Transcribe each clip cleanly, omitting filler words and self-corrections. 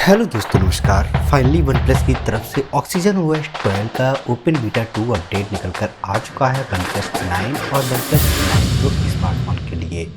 Hello दोस्तों, नमस्कार। Finally one plus की तरफ से ऑक्सीजन ओएस 12 का ओपन बीटा 2 अपडेट निकल कर आ चुका है वन प्लस 9 और वन प्लस 9 प्रो स्मार्टफोन के लिए।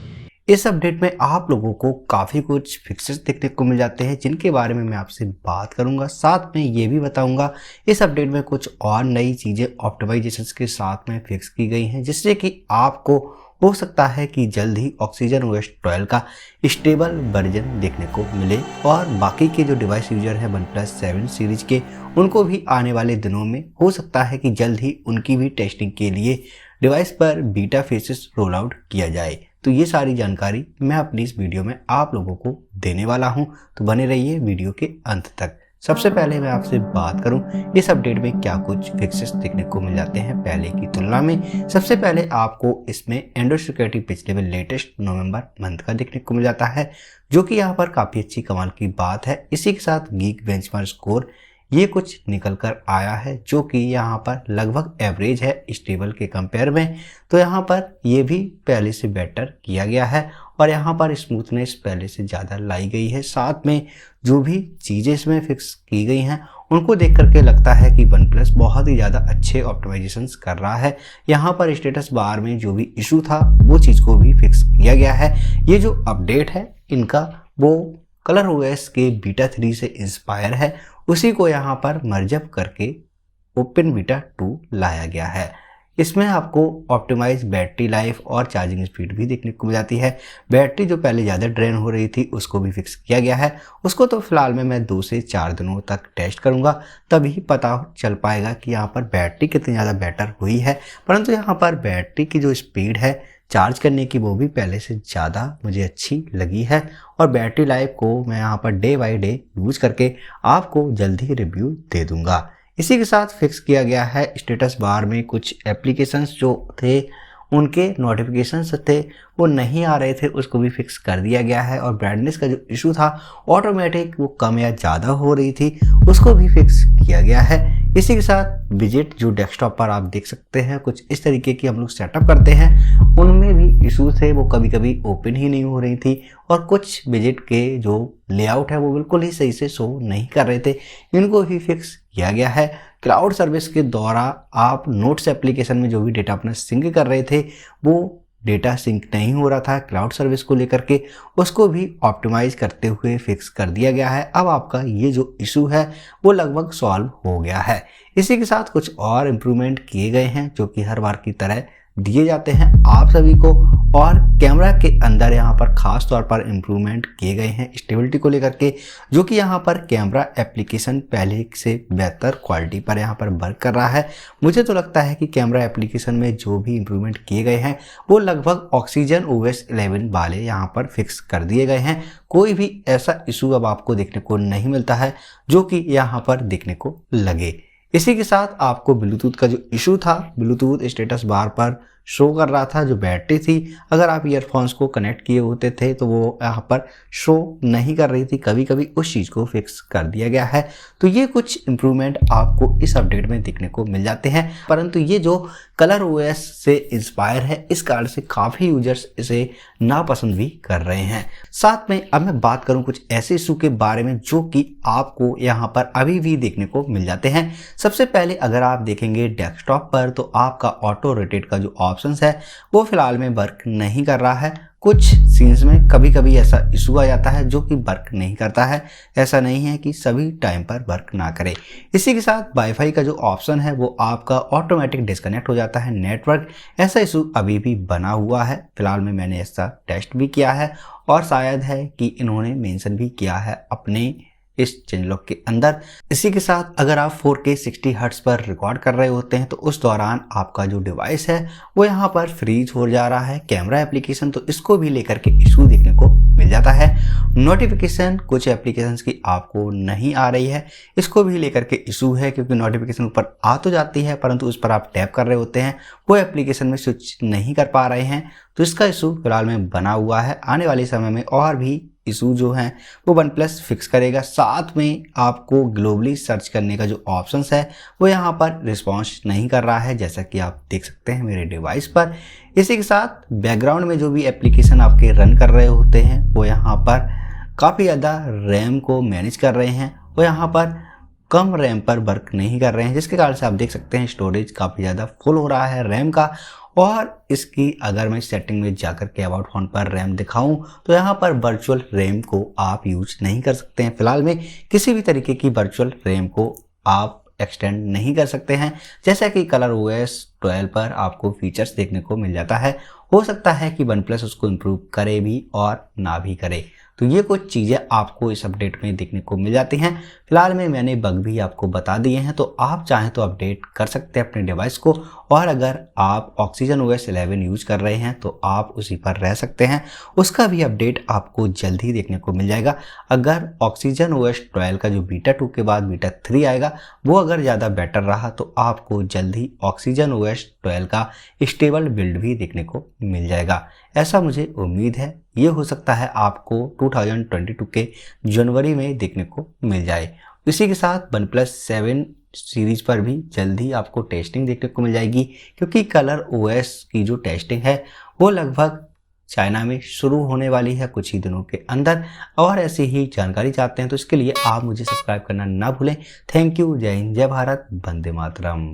इस अपडेट में आप लोगों को काफ़ी कुछ फिक्सेस देखने को मिल जाते हैं जिनके बारे में मैं आपसे बात करूंगा। साथ में ये भी बताऊंगा इस अपडेट में कुछ और नई चीज़ें ऑप्टिमाइजेशंस के साथ में फिक्स की गई हैं, जिससे कि आपको हो सकता है कि जल्द ही ऑक्सीजन ओएस 12 का स्टेबल वर्जन देखने को मिले और बाकी के जो डिवाइस यूजर हैं वन प्लस 7 सीरीज के, उनको भी आने वाले दिनों में हो सकता है कि जल्द ही उनकी भी टेस्टिंग के लिए डिवाइस पर बीटा फेसेस रोल आउट किया जाए। तो ये सारी जानकारी मैं अपनी इस वीडियो में आप लोगों को देने वाला हूं, तो बने रहिए वीडियो के अंत तक। सबसे पहले मैं आपसे बात करूं इस अपडेट में क्या कुछ फिक्सेस देखने को मिल जाते हैं पहले की तुलना में। सबसे पहले आपको इसमें Android security patch level latest नवंबर मंथ का देखने को मिल जाता है, जो कि यहाँ पर काफ़ी अच्छी कमाल की बात है। इसी के साथ गीक बेंचमार्क स्कोर ये कुछ निकल कर आया है, जो कि यहाँ पर लगभग एवरेज है स्टेबल के कंपेयर में। तो यहाँ पर ये भी पहले से बेटर किया गया है और यहाँ पर स्मूथनेस पहले से ज़्यादा लाई गई है। साथ में जो भी चीज़ें इसमें फिक्स की गई हैं उनको देख करके लगता है कि वन प्लस बहुत ही ज़्यादा अच्छे ऑप्टिमाइजेशंस कर रहा है। यहाँ पर स्टेटस बार में जो भी इशू था वो चीज़ को भी फिक्स किया गया है। ये जो अपडेट है इनका वो कलर ओएस के बीटा 3 से इंस्पायर है, उसी को यहाँ पर मर्जअप करके ओपन बीटा 2 लाया गया है। इसमें आपको ऑप्टिमाइज बैटरी लाइफ और चार्जिंग स्पीड भी देखने को मिल जाती है। बैटरी जो पहले ज़्यादा ड्रेन हो रही थी उसको भी फिक्स किया गया है। उसको तो फिलहाल में मैं 2 से 4 दिनों तक टेस्ट करूंगा, तभी पता चल पाएगा कि यहाँ पर बैटरी कितनी ज़्यादा बेटर हुई है। परंतु यहाँ पर बैटरी की जो स्पीड है चार्ज करने की वो भी पहले से ज़्यादा मुझे अच्छी लगी है और बैटरी लाइफ को मैं यहाँ per day by day use करके आपको जल्दी ही रिव्यू दे दूंगा। इसी के साथ फिक्स किया गया है स्टेटस बार में कुछ एप्लीकेशंस जो थे उनके नोटिफिकेशंस थे वो नहीं आ रहे थे, उसको भी फिक्स कर दिया गया है। और ब्राइटनेस का जो इशू था ऑटोमेटिक वो कम या ज़्यादा हो रही थी, उसको भी फिक्स किया गया है। इसी के साथ विजिट जो डेस्कटॉप पर आप देख सकते हैं कुछ इस तरीके की हम लोग सेटअप करते हैं, उनमें भी इशू थे, वो कभी कभी ओपन ही नहीं हो रही थी और कुछ विजिट के जो लेआउट है वो बिल्कुल ही सही से शो नहीं कर रहे थे, इनको भी फिक्स किया गया है। क्लाउड सर्विस के द्वारा आप नोट्स एप्लीकेशन में जो भी डेटा अपना सिंक कर रहे थे वो डेटा सिंक नहीं हो रहा था क्लाउड सर्विस को लेकर के, उसको भी ऑप्टिमाइज करते हुए फिक्स कर दिया गया है। अब आपका ये जो इशू है वो लगभग सॉल्व हो गया है। इसी के साथ कुछ और इम्प्रूवमेंट किए गए हैं जो कि हर बार की तरह दिए जाते हैं आप सभी को। और कैमरा के अंदर यहाँ पर खास तौर पर इम्प्रूवमेंट किए गए हैं स्टेबिलिटी को लेकर के, जो कि यहाँ पर कैमरा एप्लीकेशन पहले से बेहतर क्वालिटी पर यहाँ पर वर्क कर रहा है। मुझे तो लगता है कि कैमरा एप्लीकेशन में जो भी इम्प्रूवमेंट किए गए हैं वो लगभग ऑक्सीजन ओएस 11 वाले यहाँ पर फिक्स कर दिए गए हैं। कोई भी ऐसा इशू अब आपको देखने को नहीं मिलता है जो कि यहाँ पर देखने को लगे। इसी के साथ आपको ब्लूटूथ का जो इशू था, ब्लूटूथ स्टेटस बार पर शो कर रहा था जो बैटरी थी, अगर आप ईयरफोन्स को कनेक्ट किए होते थे तो वो यहाँ पर शो नहीं कर रही थी, कभी कभी उस चीज़ को फिक्स कर दिया गया है। तो ये कुछ इम्प्रूवमेंट आपको इस अपडेट में देखने को मिल जाते हैं। परंतु ये जो कलर ओएस से इंस्पायर है इस कारण से काफ़ी यूजर्स इसे नापसंद भी कर रहे हैं। साथ में अब मैं बात करूं कुछ ऐसे इशू के बारे में जो कि आपको यहाँ पर अभी भी देखने को मिल जाते हैं। सबसे पहले अगर आप देखेंगे डेस्कटॉप पर तो आपका ऑटो रोटेट का जो ऑप्शंस है वो फिलहाल में वर्क नहीं कर रहा है। कुछ सीन्स में कभी कभी ऐसा इशू आ जाता है जो कि वर्क नहीं करता है, ऐसा नहीं है कि सभी टाइम पर वर्क ना करे। इसी के साथ वाईफाई का जो ऑप्शन है वो आपका ऑटोमेटिक डिस्कनेक्ट हो जाता है नेटवर्क, ऐसा इशू अभी भी बना हुआ है। फिलहाल में मैंने ऐसा टेस्ट भी किया है और शायद है कि इन्होंने मेंशन भी किया है अपने इस चेंजलॉग के अंदर। इसी के साथ अगर आप 4K 60 हर्ट्ज पर रिकॉर्ड कर रहे होते हैं तो उस दौरान आपका जो डिवाइस है वो यहाँ पर फ्रीज हो जा रहा है कैमरा एप्लीकेशन, तो इसको भी लेकर के इशू देखने को मिल जाता है। नोटिफिकेशन कुछ एप्लीकेशंस की आपको नहीं आ रही है, इसको भी लेकर के इशू है क्योंकि नोटिफिकेशन ऊपर आ तो जाती है परंतु उस पर आप टैप कर रहे होते हैं वो एप्लीकेशन में स्विच नहीं कर पा रहे हैं, तो इसका इशू फिलहाल में बना हुआ है। आने वाले समय में और भी इशू जो हैं वो वन प्लस फिक्स करेगा। साथ में आपको ग्लोबली सर्च करने का जो ऑप्शंस है वो यहाँ पर रिस्पॉन्स नहीं कर रहा है, जैसा कि आप देख सकते हैं मेरे डिवाइस पर। इसी के साथ बैकग्राउंड में जो भी एप्लीकेशन आपके रन कर रहे होते हैं वो यहाँ पर काफ़ी ज़्यादा रैम को मैनेज कर रहे हैं और यहाँ पर कम रैम पर वर्क नहीं कर रहे हैं, जिसके कारण से आप देख सकते हैं स्टोरेज काफ़ी ज़्यादा फुल हो रहा है रैम का। और इसकी अगर मैं सेटिंग में जाकर के अबाउट फ़ोन पर रैम दिखाऊं तो यहाँ पर वर्चुअल रैम को आप यूज नहीं कर सकते हैं। फिलहाल में किसी भी तरीके की वर्चुअल रैम को आप एक्सटेंड नहीं कर सकते हैं, जैसा कि कलर OS 12 पर आपको फीचर्स देखने को मिल जाता है। हो सकता है कि OnePlus उसको इम्प्रूव करे भी और ना भी करे, तो ये कुछ चीज़ें आपको इस अपडेट में देखने को मिल जाती हैं। फिलहाल में मैंने बग भी आपको बता दिए हैं, तो आप चाहें तो अपडेट कर सकते हैं अपने डिवाइस को। और अगर आप Oxygen OS 11 यूज कर रहे हैं तो आप उसी पर रह सकते हैं, उसका भी अपडेट आपको जल्द ही देखने को मिल जाएगा। अगर Oxygen OS 12 का जो बीटा 2 के बाद बीटा 3 आएगा वो अगर ज़्यादा बेटर रहा तो आपको जल्द ही Oxygen OS 12 का स्टेबल बिल्ड भी देखने को मिल जाएगा, ऐसा मुझे उम्मीद है। ये हो सकता है आपको 2022 के जनवरी में देखने को मिल जाए। इसी के साथ OnePlus 7 सीरीज पर भी जल्दी आपको टेस्टिंग देखने को मिल जाएगी, क्योंकि कलर OS की जो टेस्टिंग है वो लगभग चाइना में शुरू होने वाली है कुछ ही दिनों के अंदर। और ऐसी ही जानकारी चाहते हैं तो इसके लिए आप मुझे सब्सक्राइब करना ना भूलें। Thank you. जय हिंद, जय भारत, वंदे मातरम।